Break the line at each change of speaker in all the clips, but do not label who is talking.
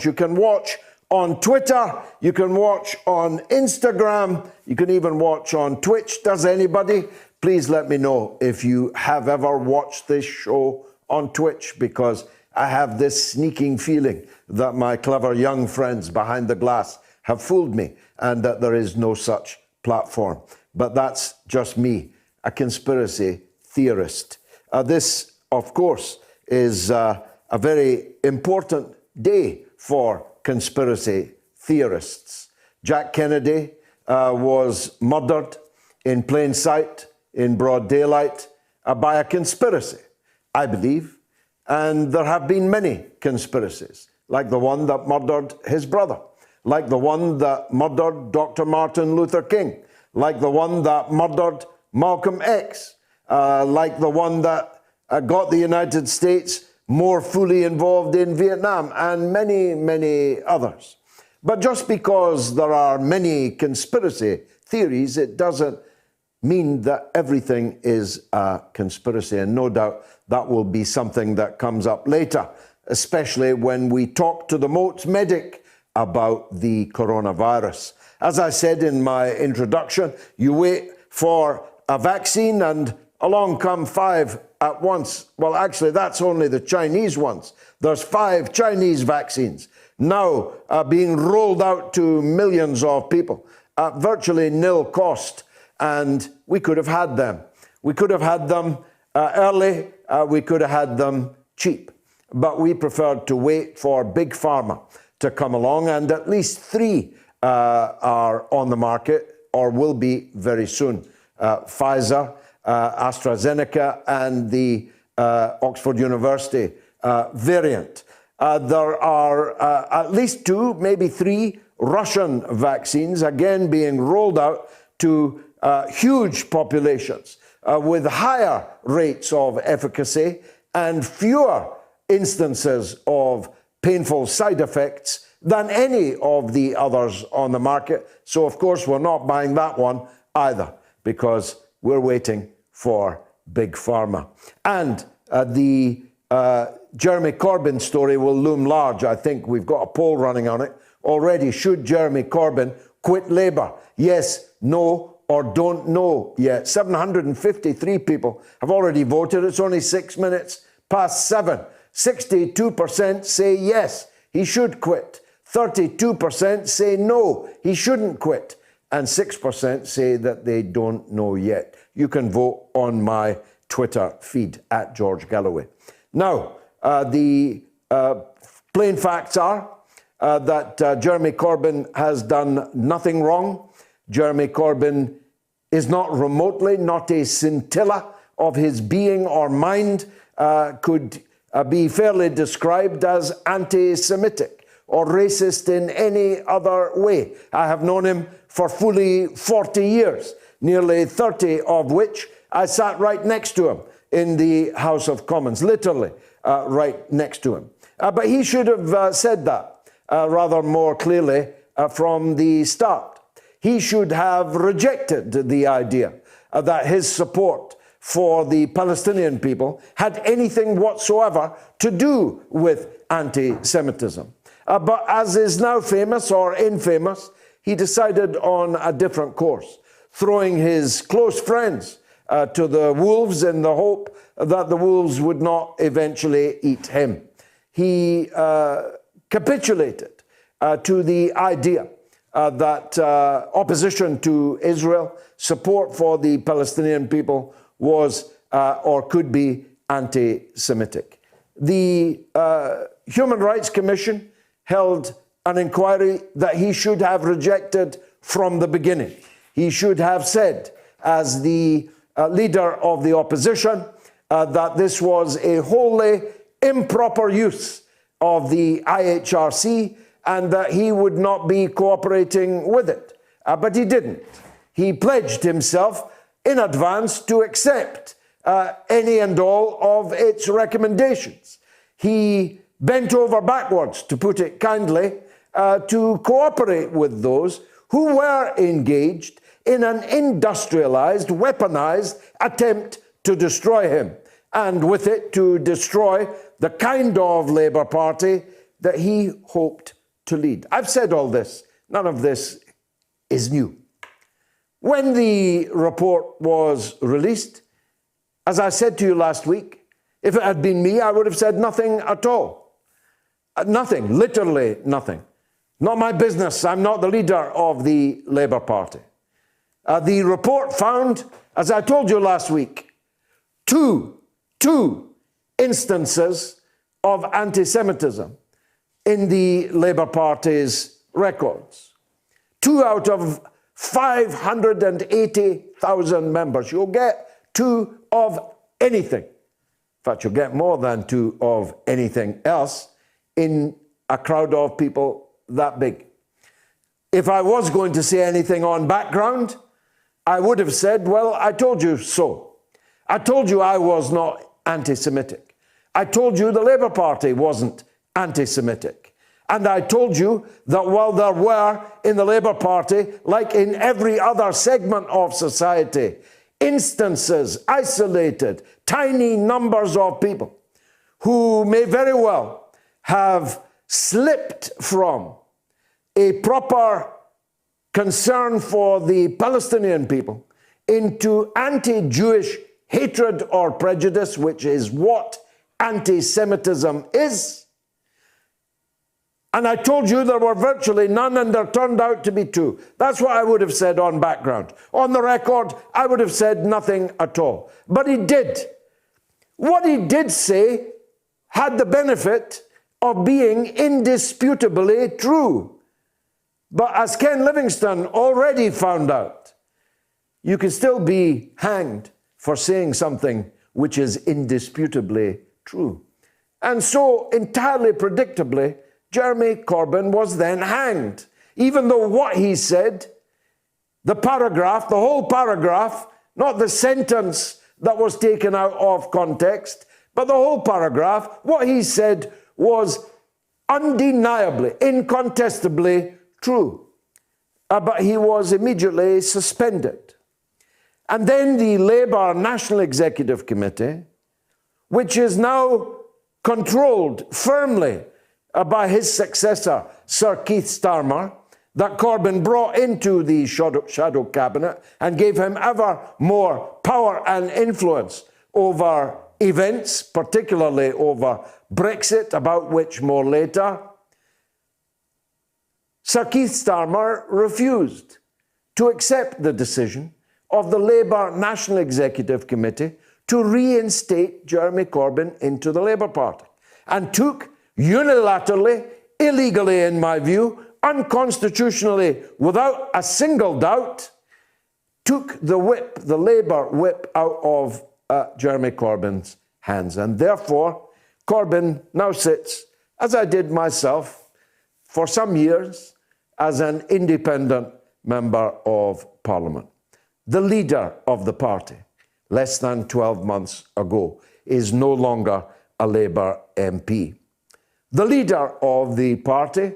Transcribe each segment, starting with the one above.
You can watch on Twitter, you can watch on Instagram, you can even watch on Twitch. Does anybody? Please let me know if you have ever watched this show on Twitch, because I have this sneaking feeling that my clever young friends behind the glass have fooled me and that there is no such platform. But that's just me, a conspiracy theorist. This, of course, is a very important day for conspiracy theorists. Jack Kennedy was murdered in plain sight, in broad daylight, by a conspiracy, I believe. And there have been many conspiracies, like the one that murdered his brother, like the one that murdered Dr. Martin Luther King, like the one that murdered Malcolm X, like the one that got the United States more fully involved in Vietnam, and many, many others. But just because there are many conspiracy theories, it doesn't mean that everything is a conspiracy. And no doubt that will be something that comes up later, especially when we talk to the MOATS medic about the coronavirus. As I said in my introduction, you wait for a vaccine and along come 5 at once. Well, actually, that's only the Chinese ones. There's 5 Chinese vaccines now being rolled out to millions of people at virtually nil cost. And we could have had them. We could have had them early. We could have had them cheap. But we preferred to wait for Big Pharma to come along, and at least 3 are on the market or will be very soon. Pfizer, AstraZeneca, and the Oxford University variant. There are at least 2, maybe 3 Russian vaccines, again being rolled out to huge populations with higher rates of efficacy and fewer instances of painful side effects than any of the others on the market. So, of course, we're not buying that one either, because we're waiting for Big Pharma. And the Jeremy Corbyn story will loom large. I think we've got a poll running on it already. Should Jeremy Corbyn quit Labour? Yes, no, or don't know yet. 753 people have already voted. It's only 6 minutes past 7. 62% say yes, he should quit. 32% say no, he shouldn't quit. And 6% say that they don't know yet. You can vote on my Twitter feed at George Galloway. Now, the plain facts are that Jeremy Corbyn has done nothing wrong. Jeremy Corbyn is not remotely, not a scintilla of his being or mind could be fairly described as anti-Semitic or racist in any other way. I have known him for fully 40 years, nearly 30 of which I sat right next to him in the House of Commons, literally right next to him. But he should have said that rather more clearly from the start. He should have rejected the idea that his support for the Palestinian people had anything whatsoever to do with anti-Semitism. But as is now famous or infamous, he decided on a different course, throwing his close friends to the wolves in the hope that the wolves would not eventually eat him. He capitulated to the idea that opposition to Israel, support for the Palestinian people was or could be anti-Semitic. The Human Rights Commission held an inquiry that he should have rejected from the beginning. He should have said, as the leader of the opposition, that this was a wholly improper use of the IHRC and that he would not be cooperating with it. But he didn't. He pledged himself in advance to accept any and all of its recommendations. He bent over backwards, to put it kindly, to cooperate with those who were engaged in an industrialized, weaponized attempt to destroy him, and with it to destroy the kind of Labour Party that he hoped to lead. I've said all this. None of this is new. When the report was released, as I said to you last week, if it had been me, I would have said nothing at all. Nothing, literally nothing. Not my business. I'm not the leader of the Labour Party. The report found, as I told you last week, two instances of anti-Semitism in the Labour Party's records. 2 out of 580,000 members. You'll get 2 of anything. In fact, you'll get more than 2 of anything else in a crowd of people that big. If I was going to say anything on background, I would have said, well, I told you so. I told you I was not anti-Semitic. I told you the Labour Party wasn't anti-Semitic. And I told you that while there were in the Labour Party, like in every other segment of society, instances, isolated, tiny numbers of people who may very well have slipped from a proper concern for the Palestinian people into anti-Jewish hatred or prejudice, which is what anti-Semitism is. And I told you there were virtually none, and there turned out to be 2. That's what I would have said on background. On the record, I would have said nothing at all. But he did. What he did say had the benefit of being indisputably true. But as Ken Livingstone already found out, you can still be hanged for saying something which is indisputably true. And so, entirely predictably, Jeremy Corbyn was then hanged, even though what he said, the paragraph, the whole paragraph, not the sentence that was taken out of context, but the whole paragraph, what he said was undeniably, incontestably true. But he was immediately suspended. And then the Labour National Executive Committee, which is now controlled firmly by his successor, Sir Keith Starmer, that Corbyn brought into the shadow cabinet and gave him ever more power and influence over events, particularly over Brexit, about which more later. Sir Keith Starmer refused to accept the decision of the Labour National Executive Committee to reinstate Jeremy Corbyn into the Labour Party, and took unilaterally, illegally in my view, unconstitutionally, without a single doubt, took the whip, the Labour whip, out of Jeremy Corbyn's hands. And therefore, Corbyn now sits, as I did myself, for some years, as an independent member of Parliament. The leader of the party, less than 12 months ago, is no longer a Labour MP. The leader of the party,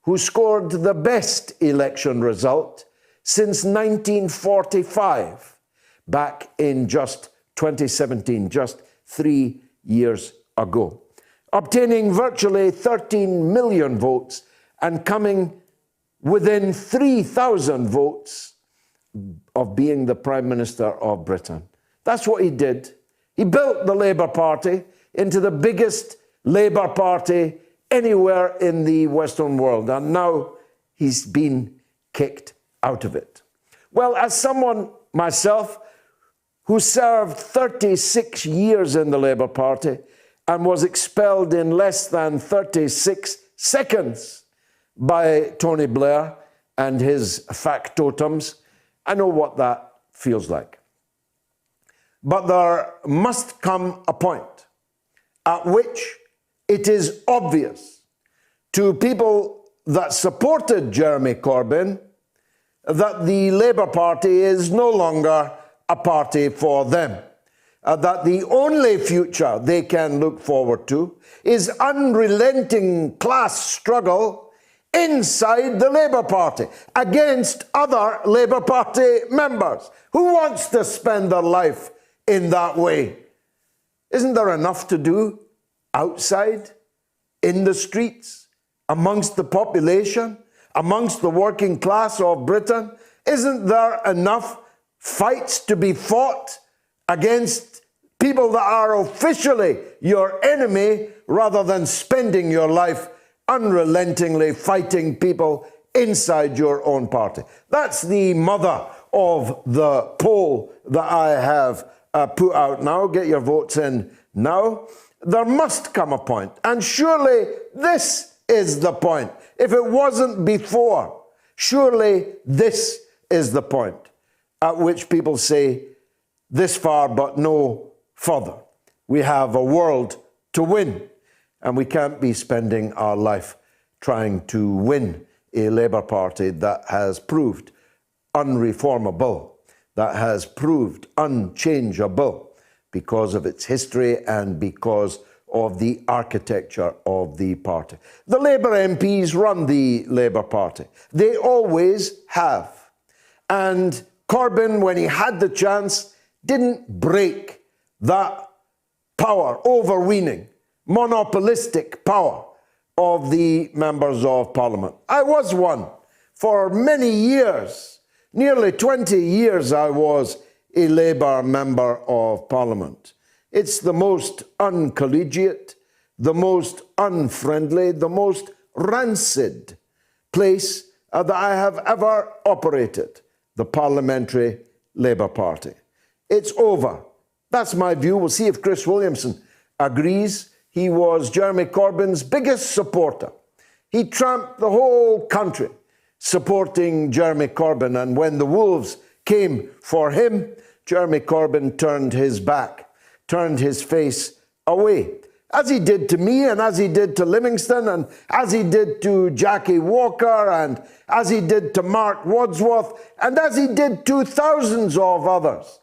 who scored the best election result since 1945, back in just 2017, just 3 years ago, obtaining virtually 13 million votes and coming within 3,000 votes of being the Prime Minister of Britain. That's what he did. He built the Labour Party into the biggest Labour Party anywhere in the Western world, and now he's been kicked out of it. Well, as someone myself who served 36 years in the Labour Party and was expelled in less than 36 seconds by Tony Blair and his factotums, I know what that feels like. But there must come a point at which it is obvious to people that supported Jeremy Corbyn that the Labour Party is no longer a party for them, that the only future they can look forward to is unrelenting class struggle inside the Labour Party against other Labour Party members. Who wants to spend their life in that way? Isn't there enough to do outside, in the streets, amongst the population, amongst the working class of Britain? Isn't there enough fights to be fought against people that are officially your enemy, rather than spending your life unrelentingly fighting people inside your own party? That's the mother of the poll that I have put out now. Get your votes in now. There must come a point, and surely this is the point. If it wasn't before, surely this is the point at which people say, this far but no further. We have a world to win, and we can't be spending our life trying to win a Labour Party that has proved unreformable, that has proved unchangeable because of its history and because of the architecture of the party. The Labour MPs run the Labour Party. They always have. And Corbyn, when he had the chance, didn't break that power, overweening, monopolistic power of the members of Parliament. I was one for many years. Nearly 20 years I was a Labour member of Parliament. It's the most uncollegiate, the most unfriendly, the most rancid place that I have ever operated, the Parliamentary Labour Party. It's over. That's my view. We'll see if Chris Williamson agrees. He was Jeremy Corbyn's biggest supporter. He tramped the whole country supporting Jeremy Corbyn, and when the wolves came for him, Jeremy Corbyn turned his back, turned his face away, as he did to me, and as he did to Livingston, and as he did to Jackie Walker, and as he did to Mark Wadsworth, and as he did to thousands of others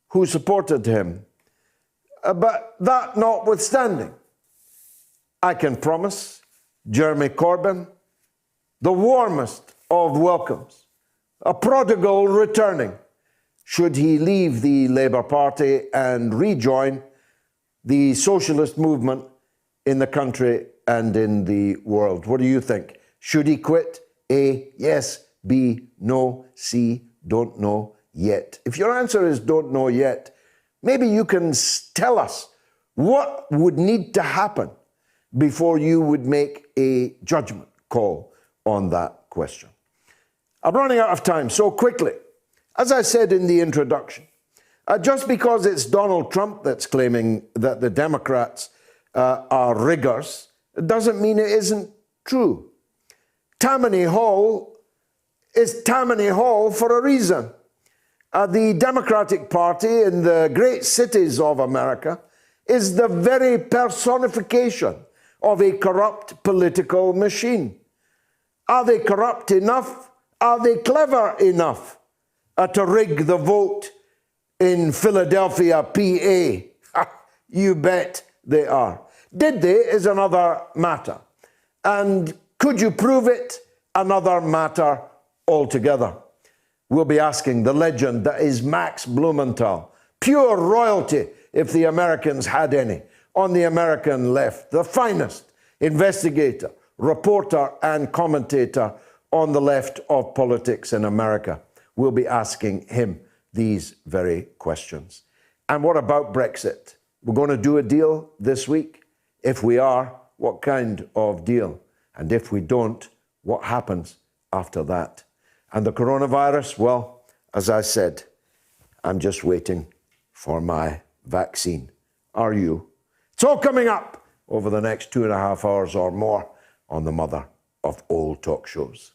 who supported him. But that notwithstanding, I can promise Jeremy Corbyn the warmest of welcomes, a prodigal returning, should he leave the Labour Party and rejoin the socialist movement in the country and in the world. What do you think? Should he quit? A, yes. B, no. C, don't know yet. If your answer is don't know yet, maybe you can tell us what would need to happen before you would make a judgment call on that question. I'm running out of time, so quickly. As I said in the introduction, just because it's Donald Trump that's claiming that the Democrats are riggers, it doesn't mean it isn't true. Tammany Hall is Tammany Hall for a reason. The Democratic Party in the great cities of America is the very personification of a corrupt political machine. Are they corrupt enough? Are they clever enough to rig the vote in Philadelphia, PA? You bet they are. Did they is another matter. And could you prove it? Another matter altogether. We'll be asking the legend that is Max Blumenthal, pure royalty, if the Americans had any, on the American left, the finest investigator, reporter, and commentator on the left of politics in America. We'll be asking him these very questions. And what about Brexit? We're going to do a deal this week. If we are, what kind of deal? And if we don't, what happens after that? And the coronavirus, well, as I said, I'm just waiting for my vaccine. Are you? It's all coming up over the next 2.5 hours or more on the mother of all talk shows.